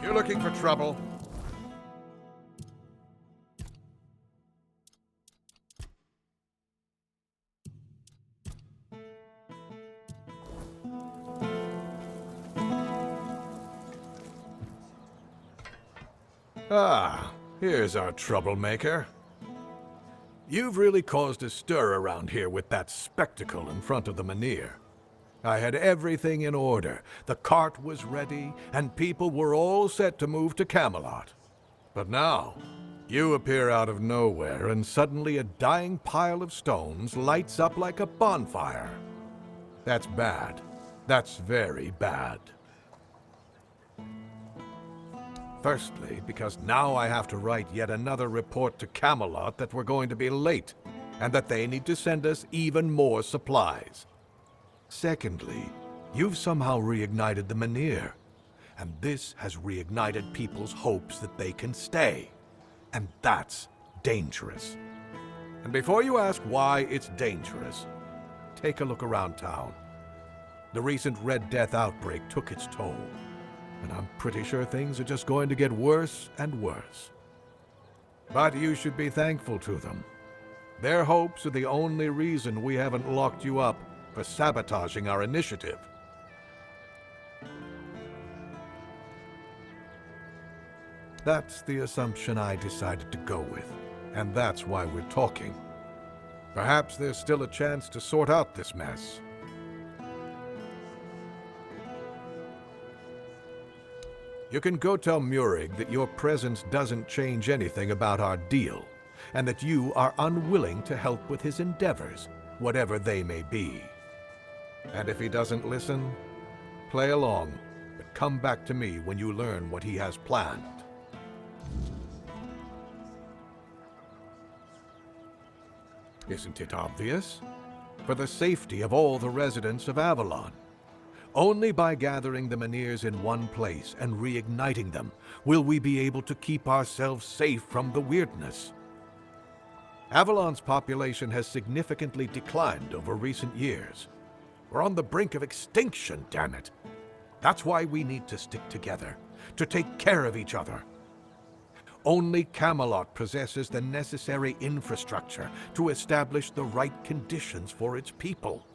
You're looking for trouble? Ah, here's our troublemaker. You've really caused a stir around here with that spectacle in front of the Menhir. I had everything in order. The cart was ready, and people were all set to move to Camelot. But now, you appear out of nowhere, and suddenly a dying pile of stones lights up like a bonfire. That's bad. That's very bad. Firstly, because now I have to write yet another report to Camelot that we're going to be late, and that they need to send us even more supplies. Secondly, you've somehow reignited the Menhir, and this has reignited people's hopes that they can stay. And that's dangerous. And before you ask why it's dangerous, take a look around town. The recent Red Death outbreak took its toll, and I'm pretty sure things are just going to get worse and worse. But you should be thankful to them. Their hopes are the only reason we haven't locked you up for sabotaging our initiative. That's the assumption I decided to go with, and that's why we're talking. Perhaps there's still a chance to sort out this mess. You can go tell Murig that your presence doesn't change anything about our deal, and that you are unwilling to help with his endeavors, whatever they may be. And if he doesn't listen, play along, but come back to me when you learn what he has planned. Isn't it obvious? For the safety of all the residents of Avalon. Only by gathering the Menhirs in one place and reigniting them will we be able to keep ourselves safe from the weirdness. Avalon's population has significantly declined over recent years. We're on the brink of extinction, damn it. That's why we need to stick together, to take care of each other. Only Camelot possesses the necessary infrastructure to establish the right conditions for its people.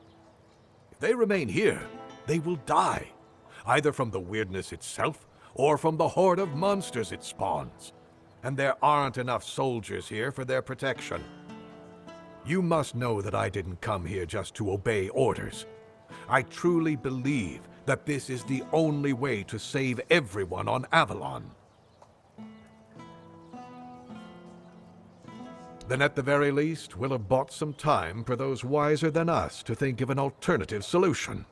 If they remain here, they will die, either from the weirdness itself or from the horde of monsters it spawns. And there aren't enough soldiers here for their protection. You must know that I didn't come here just to obey orders. I truly believe that this is the only way to save everyone on Avalon. Then at the very least, we'll have bought some time for those wiser than us to think of an alternative solution.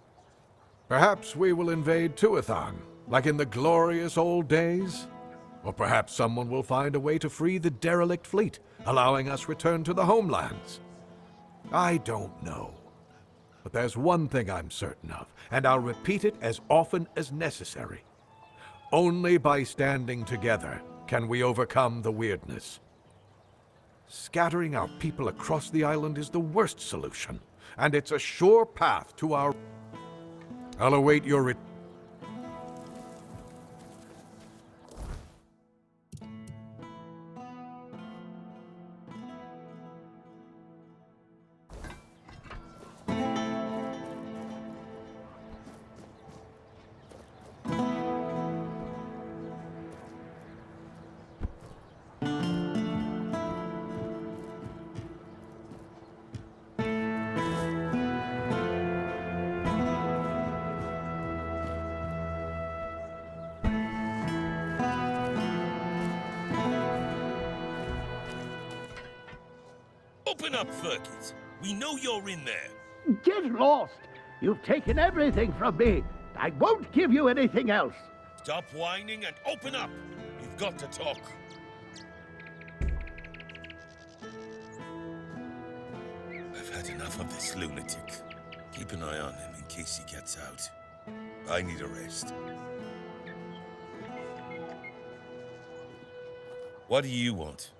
Perhaps we will invade Tuathan, like in the glorious old days. Or perhaps someone will find a way to free the derelict fleet, allowing us return to the homelands. I don't know. But there's one thing I'm certain of, and I'll repeat it as often as necessary. Only by standing together can we overcome the weirdness. Scattering our people across the island is the worst solution, and it's a sure path to our... I'll await your Open up, Fergus. We know you're in there. Get lost! You've taken everything from me. I won't give you anything else. Stop whining and open up. We've got to talk. I've had enough of this lunatic. Keep an eye on him in case he gets out. I need a rest. What do you want?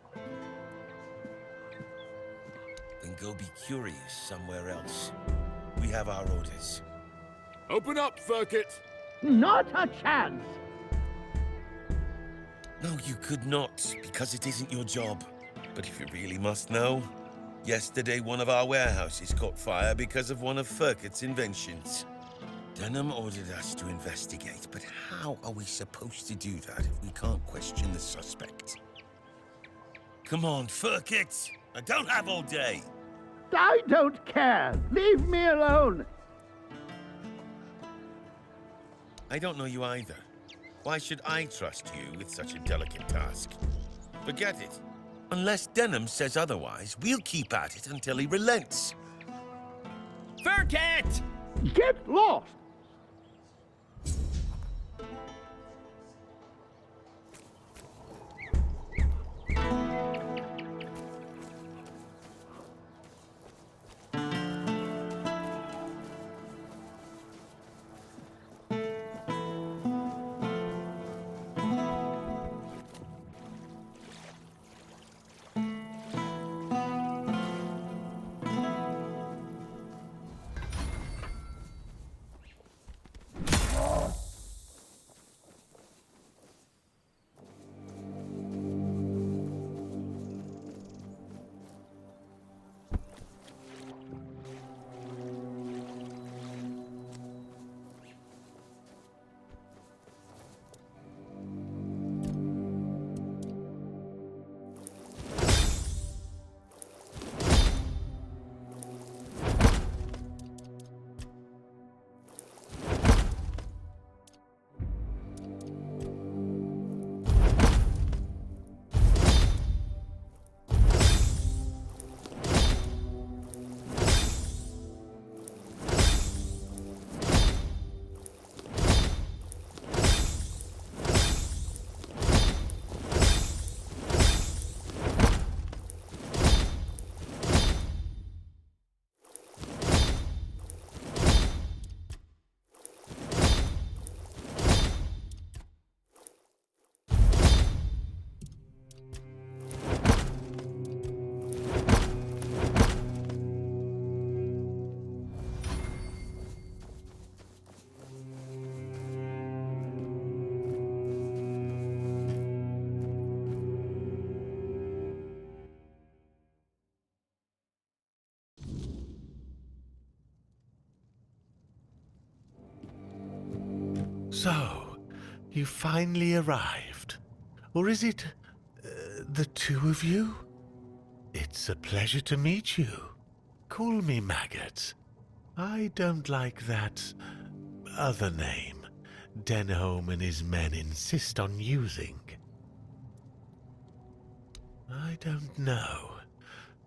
Then go be curious somewhere else. We have our orders. Open up, Ferkit! Not a chance! No, you could not, because it isn't your job. But if you really must know, yesterday one of our warehouses caught fire because of one of Furket's inventions. Denham ordered us to investigate, but how are we supposed to do that if we can't question the suspect? Come on, Furket! I don't have all day! I don't care. Leave me alone. I don't know you either. Why should I trust you with such a delicate task? Forget it. Unless Denham says otherwise, we'll keep at it until he relents. Furket! Get lost. So, you finally arrived. Or is it the two of you? It's a pleasure to meet you. Call me Maggot. I don't like that other name Denholm and his men insist on using. I don't know,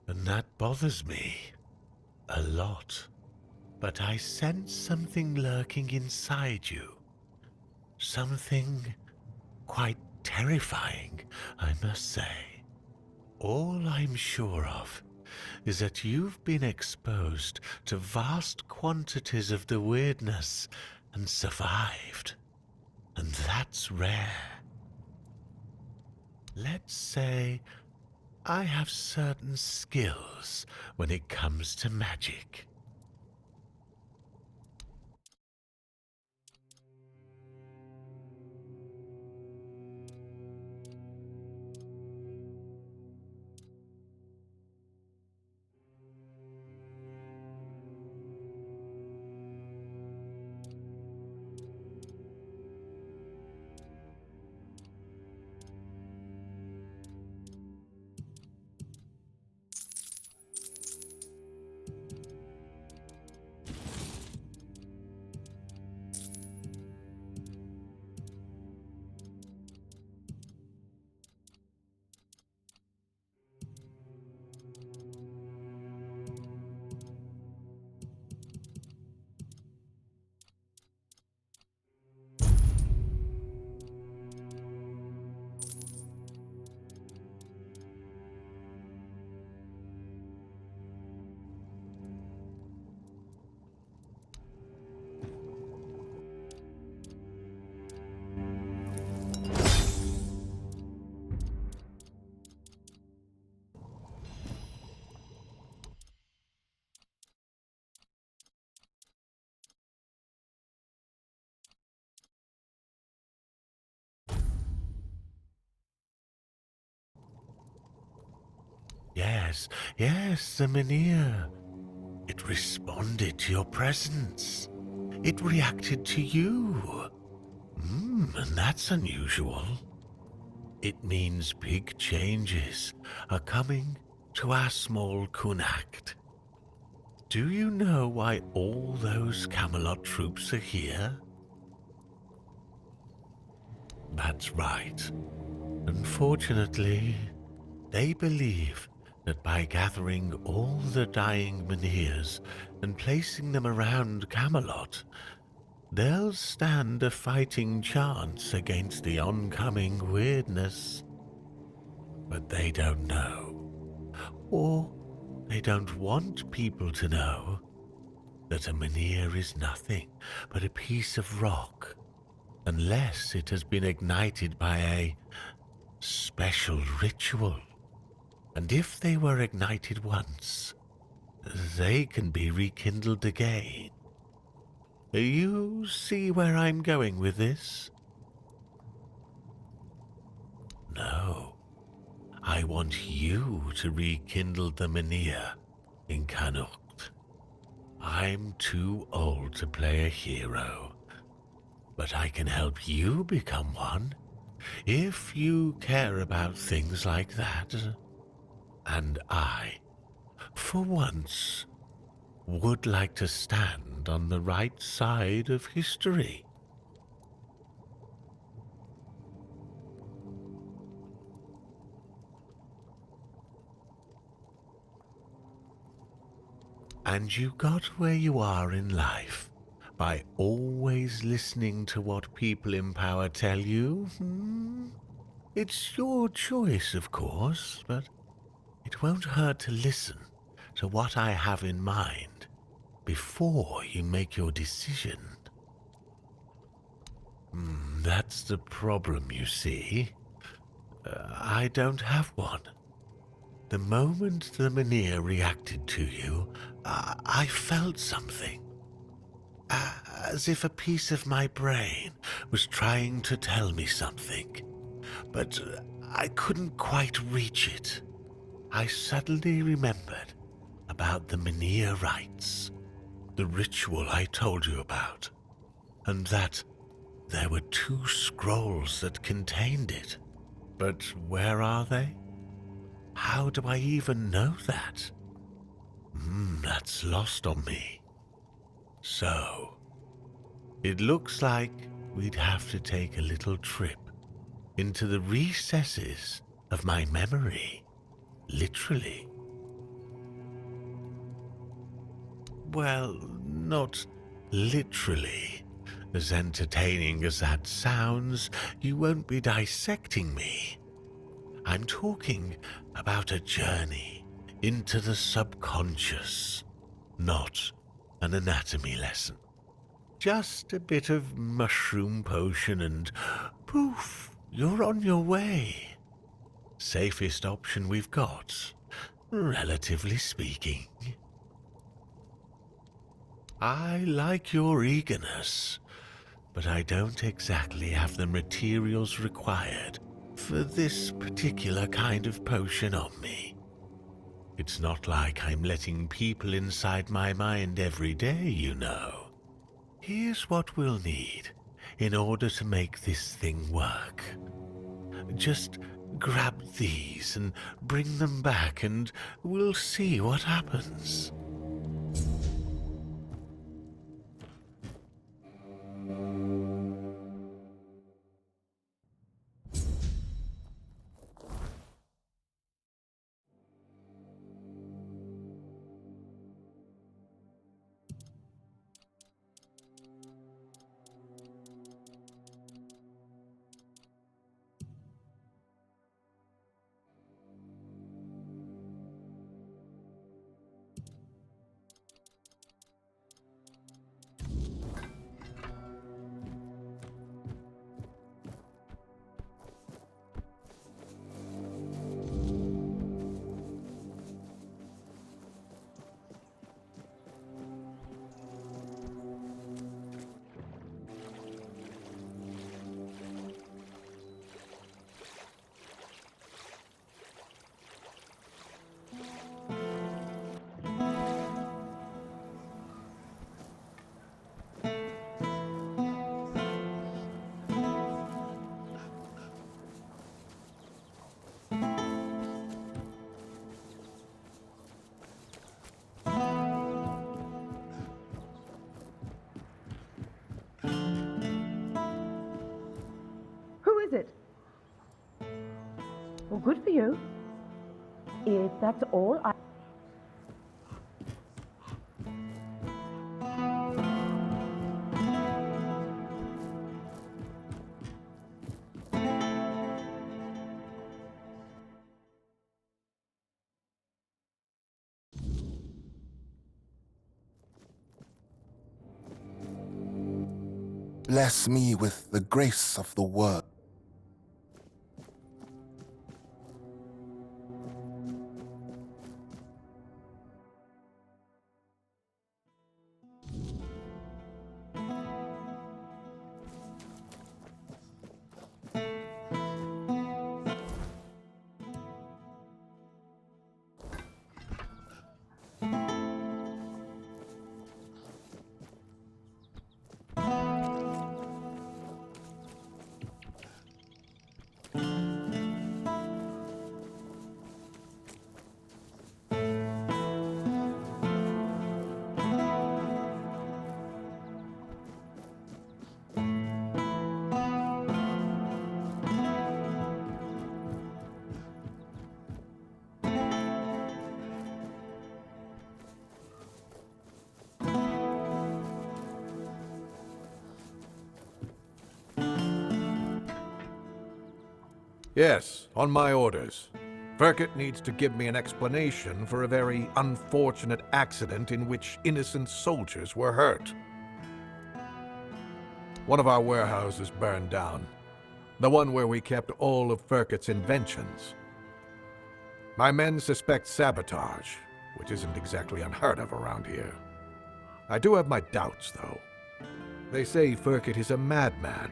and that bothers me a lot. But I sense something lurking inside you. Something quite terrifying, I must say. All I'm sure of is that you've been exposed to vast quantities of the weirdness and survived. And that's rare. Let's say I have certain skills when it comes to magic. Yes, yes, the Mynheer. It responded to your presence. It reacted to you. And that's unusual. It means big changes are coming to our small Kunacht. Do you know why all those Camelot troops are here? That's right. Unfortunately, they believe that by gathering all the dying Mynheers and placing them around Camelot, they'll stand a fighting chance against the oncoming weirdness. But they don't know, or they don't want people to know, that a Mynheer is nothing but a piece of rock, unless it has been ignited by a special ritual. And if they were ignited once, they can be rekindled again. You see where I'm going with this? No. I want you to rekindle the Mynheer in Connacht. I'm too old to play a hero, but I can help you become one if you care about things like that. And I, for once, would like to stand on the right side of history. And you got where you are in life by always listening to what people in power tell you? It's your choice, of course, but it won't hurt to listen to what I have in mind before you make your decision. That's the problem, you see. I don't have one. The moment the Mynheer reacted to you, I felt something. As if a piece of my brain was trying to tell me something, but I couldn't quite reach it. I suddenly remembered about the Mynheer rites, the ritual I told you about, and that there were 2 scrolls that contained it. But where are they? How do I even know that? That's lost on me. So, it looks like we'd have to take a little trip into the recesses of my memory, literally. Well, not literally. As entertaining as that sounds, you won't be dissecting me. I'm talking about a journey into the subconscious, not an anatomy lesson. Just a bit of mushroom potion and poof, you're on your way. Safest option we've got, relatively speaking. I like your eagerness, but I don't exactly have the materials required for this particular kind of potion on me. It's not like I'm letting people inside my mind every day, you know. Here's what we'll need in order to make this thing work. Just grab these and bring them back and we'll see what happens. Well, good for you. If that's all, I... Bless me with the grace of the word. Yes, on my orders. Firkett needs to give me an explanation for a very unfortunate accident in which innocent soldiers were hurt. One of our warehouses burned down. The one where we kept all of Firkett's inventions. My men suspect sabotage, which isn't exactly unheard of around here. I do have my doubts, though. They say Firkett is a madman,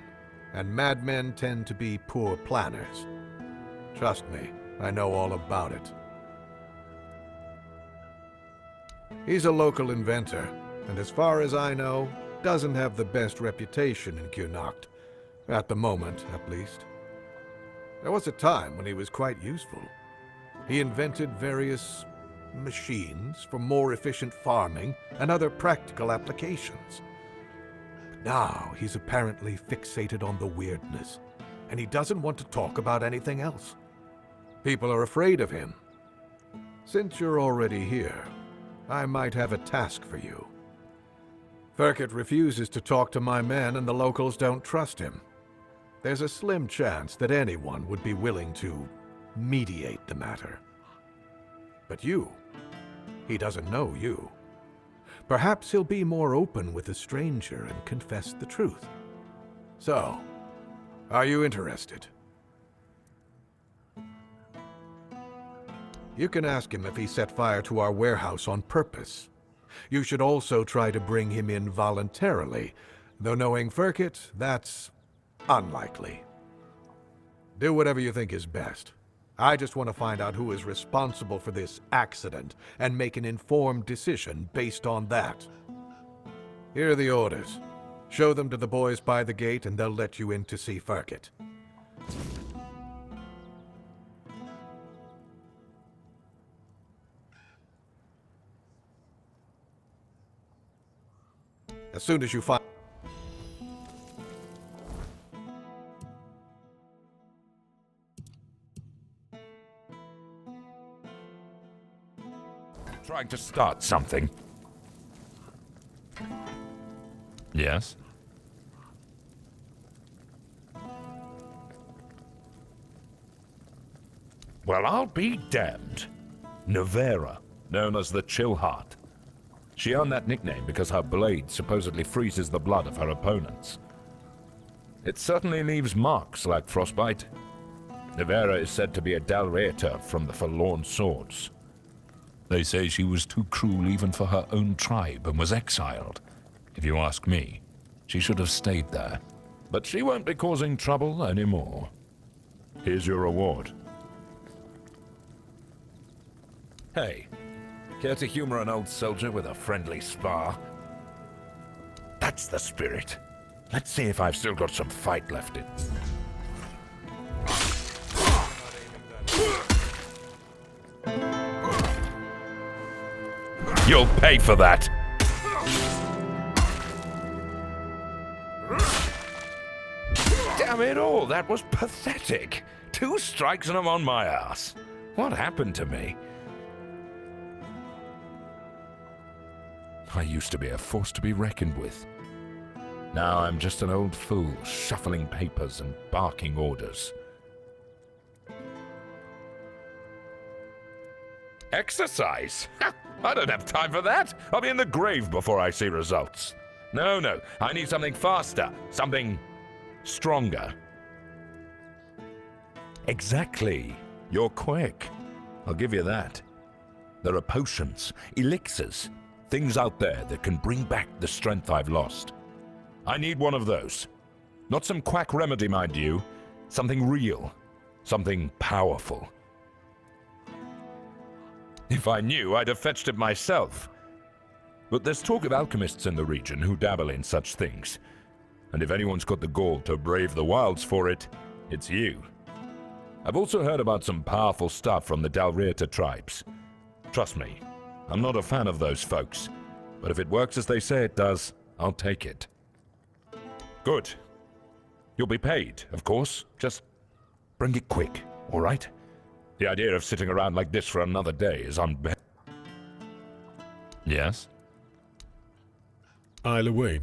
and madmen tend to be poor planners. Trust me, I know all about it. He's a local inventor, and as far as I know, doesn't have the best reputation in Connacht. At the moment, at least. There was a time when he was quite useful. He invented various machines for more efficient farming and other practical applications. But now he's apparently fixated on the weirdness, and he doesn't want to talk about anything else. People are afraid of him. Since you're already here, I might have a task for you. Firkett refuses to talk to my men, and the locals don't trust him. There's a slim chance that anyone would be willing to mediate the matter. But you, he doesn't know you. Perhaps he'll be more open with a stranger and confess the truth. So, are you interested? You can ask him if he set fire to our warehouse on purpose. You should also try to bring him in voluntarily, though knowing Firkett, that's unlikely. Do whatever you think is best. I just want to find out who is responsible for this accident and make an informed decision based on that. Here are the orders. Show them to the boys by the gate and they'll let you in to see Firkett. As soon as you find... Trying to start something. Yes? Well, I'll be damned. Nevera, known as the Chill Heart. She earned that nickname because her blade supposedly freezes the blood of her opponents. It certainly leaves marks like frostbite. Nevera is said to be a Dalreator from the Forlorn Swords. They say she was too cruel even for her own tribe and was exiled. If you ask me, she should have stayed there. But she won't be causing trouble anymore. Here's your reward. Hey, care to humor an old soldier with a friendly spar? That's the spirit. Let's see if I've still got some fight left in. You'll pay for that! Damn it all, that was pathetic! 2 strikes and I'm on my ass. What happened to me? I used to be a force to be reckoned with. Now I'm just an old fool, shuffling papers and barking orders. Exercise? I don't have time for that. I'll be in the grave before I see results. No, I need something faster, something stronger. Exactly. You're quick. I'll give you that. There are potions, elixirs, things out there that can bring back the strength I've lost. I need one of those. Not some quack remedy, mind you. Something real. Something powerful. If I knew, I'd have fetched it myself. But there's talk of alchemists in the region who dabble in such things. And if anyone's got the gall to brave the wilds for it, it's you. I've also heard about some powerful stuff from the Dalrieta tribes. Trust me, I'm not a fan of those folks. But if it works as they say it does, I'll take it. Good. You'll be paid, of course. Just bring it quick, all right? The idea of sitting around like this for another day is unbearable. Yes? I'll away.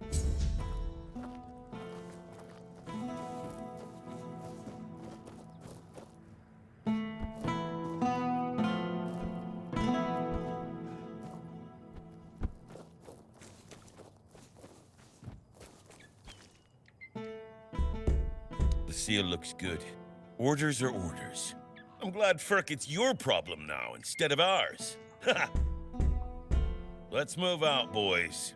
The seal looks good. Orders are orders. I'm glad, Ferk, it's your problem now instead of ours. Let's move out, boys.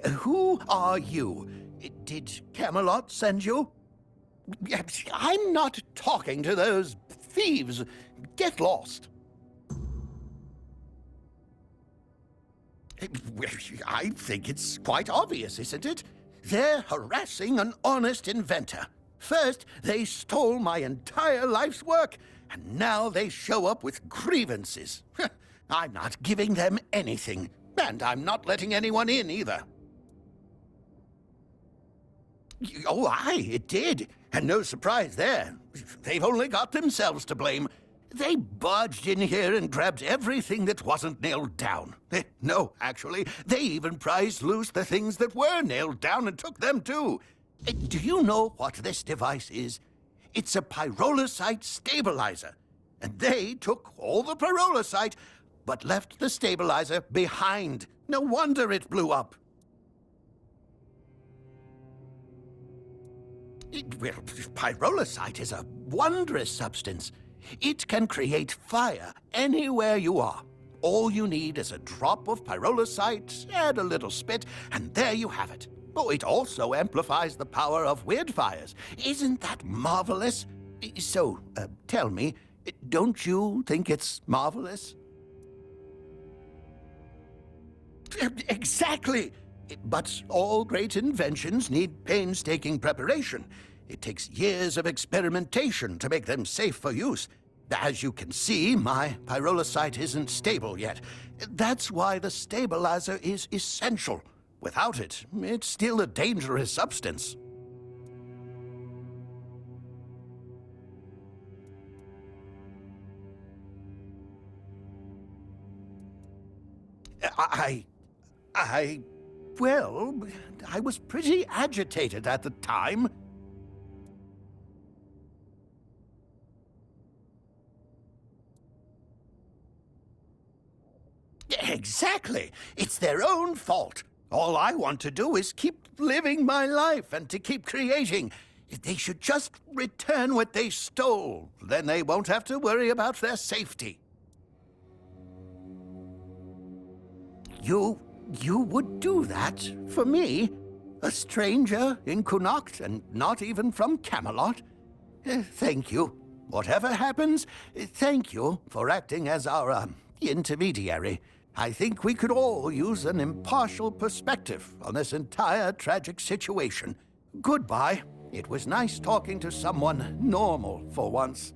Who are you? Did Camelot send you? I'm not talking to those thieves. Get lost. I think it's quite obvious, isn't it? They're harassing an honest inventor. First, they stole my entire life's work, and now they show up with grievances. I'm not giving them anything, and I'm not letting anyone in either. Oh, aye, it did. And no surprise there. They've only got themselves to blame. They barged in here and grabbed everything that wasn't nailed down. No, actually, they even prized loose the things that were nailed down and took them too. Do you know what this device is? It's a pyrolosite stabilizer. And they took all the pyrolosite, but left the stabilizer behind. No wonder it blew up. Well, pyrolosite is a wondrous substance. It can create fire anywhere you are. All you need is a drop of pyrolosite, add a little spit, and there you have it. Oh, it also amplifies the power of weird fires. Isn't that marvelous? So, tell me, don't you think it's marvelous? Exactly! But all great inventions need painstaking preparation. It takes years of experimentation to make them safe for use. As you can see, my pyrolosite isn't stable yet. That's why the stabilizer is essential. Without it, it's still a dangerous substance. Well, I was pretty agitated at the time. Exactly. It's their own fault. All I want to do is keep living my life and to keep creating. They should just return what they stole. Then they won't have to worry about their safety. You would do that for me? A stranger in Connacht and not even from Camelot? Thank you. Whatever happens, thank you for acting as our intermediary. I think we could all use an impartial perspective on this entire tragic situation. Goodbye. It was nice talking to someone normal for once.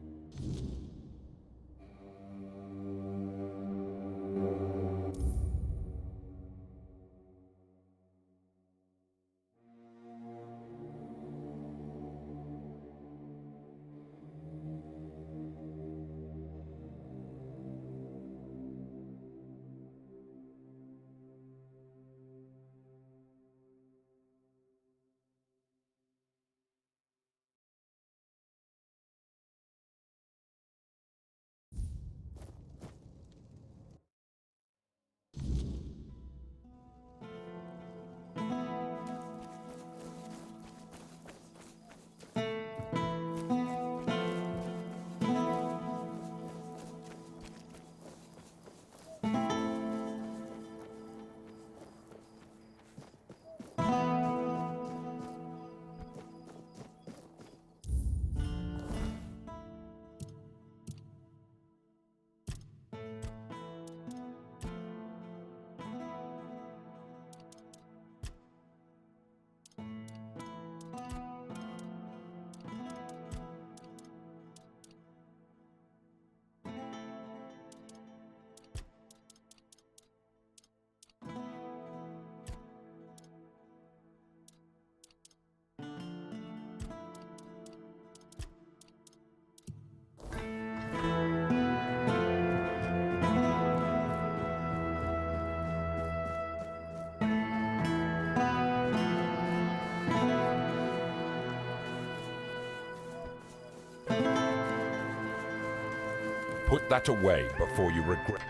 Put that away before you regret.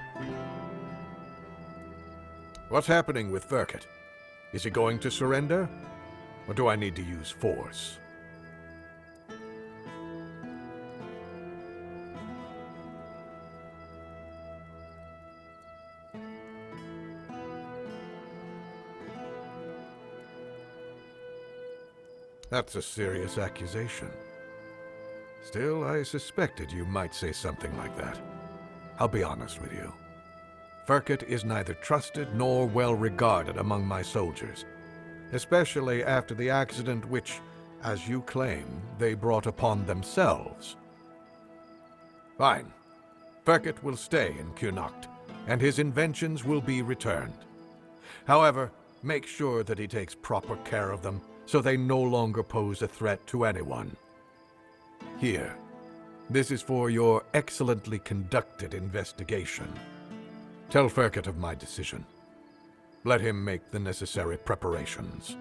What's happening with Verket? Is he going to surrender? Or do I need to use force? That's a serious accusation. Still, I suspected you might say something like that. I'll be honest with you. Verket is neither trusted nor well regarded among my soldiers, especially after the accident which, as you claim, they brought upon themselves. Fine. Verket will stay in Connacht, and his inventions will be returned. However, make sure that he takes proper care of them so they no longer pose a threat to anyone. Here, this is for your excellently conducted investigation. Tell Verket of my decision. Let him make the necessary preparations.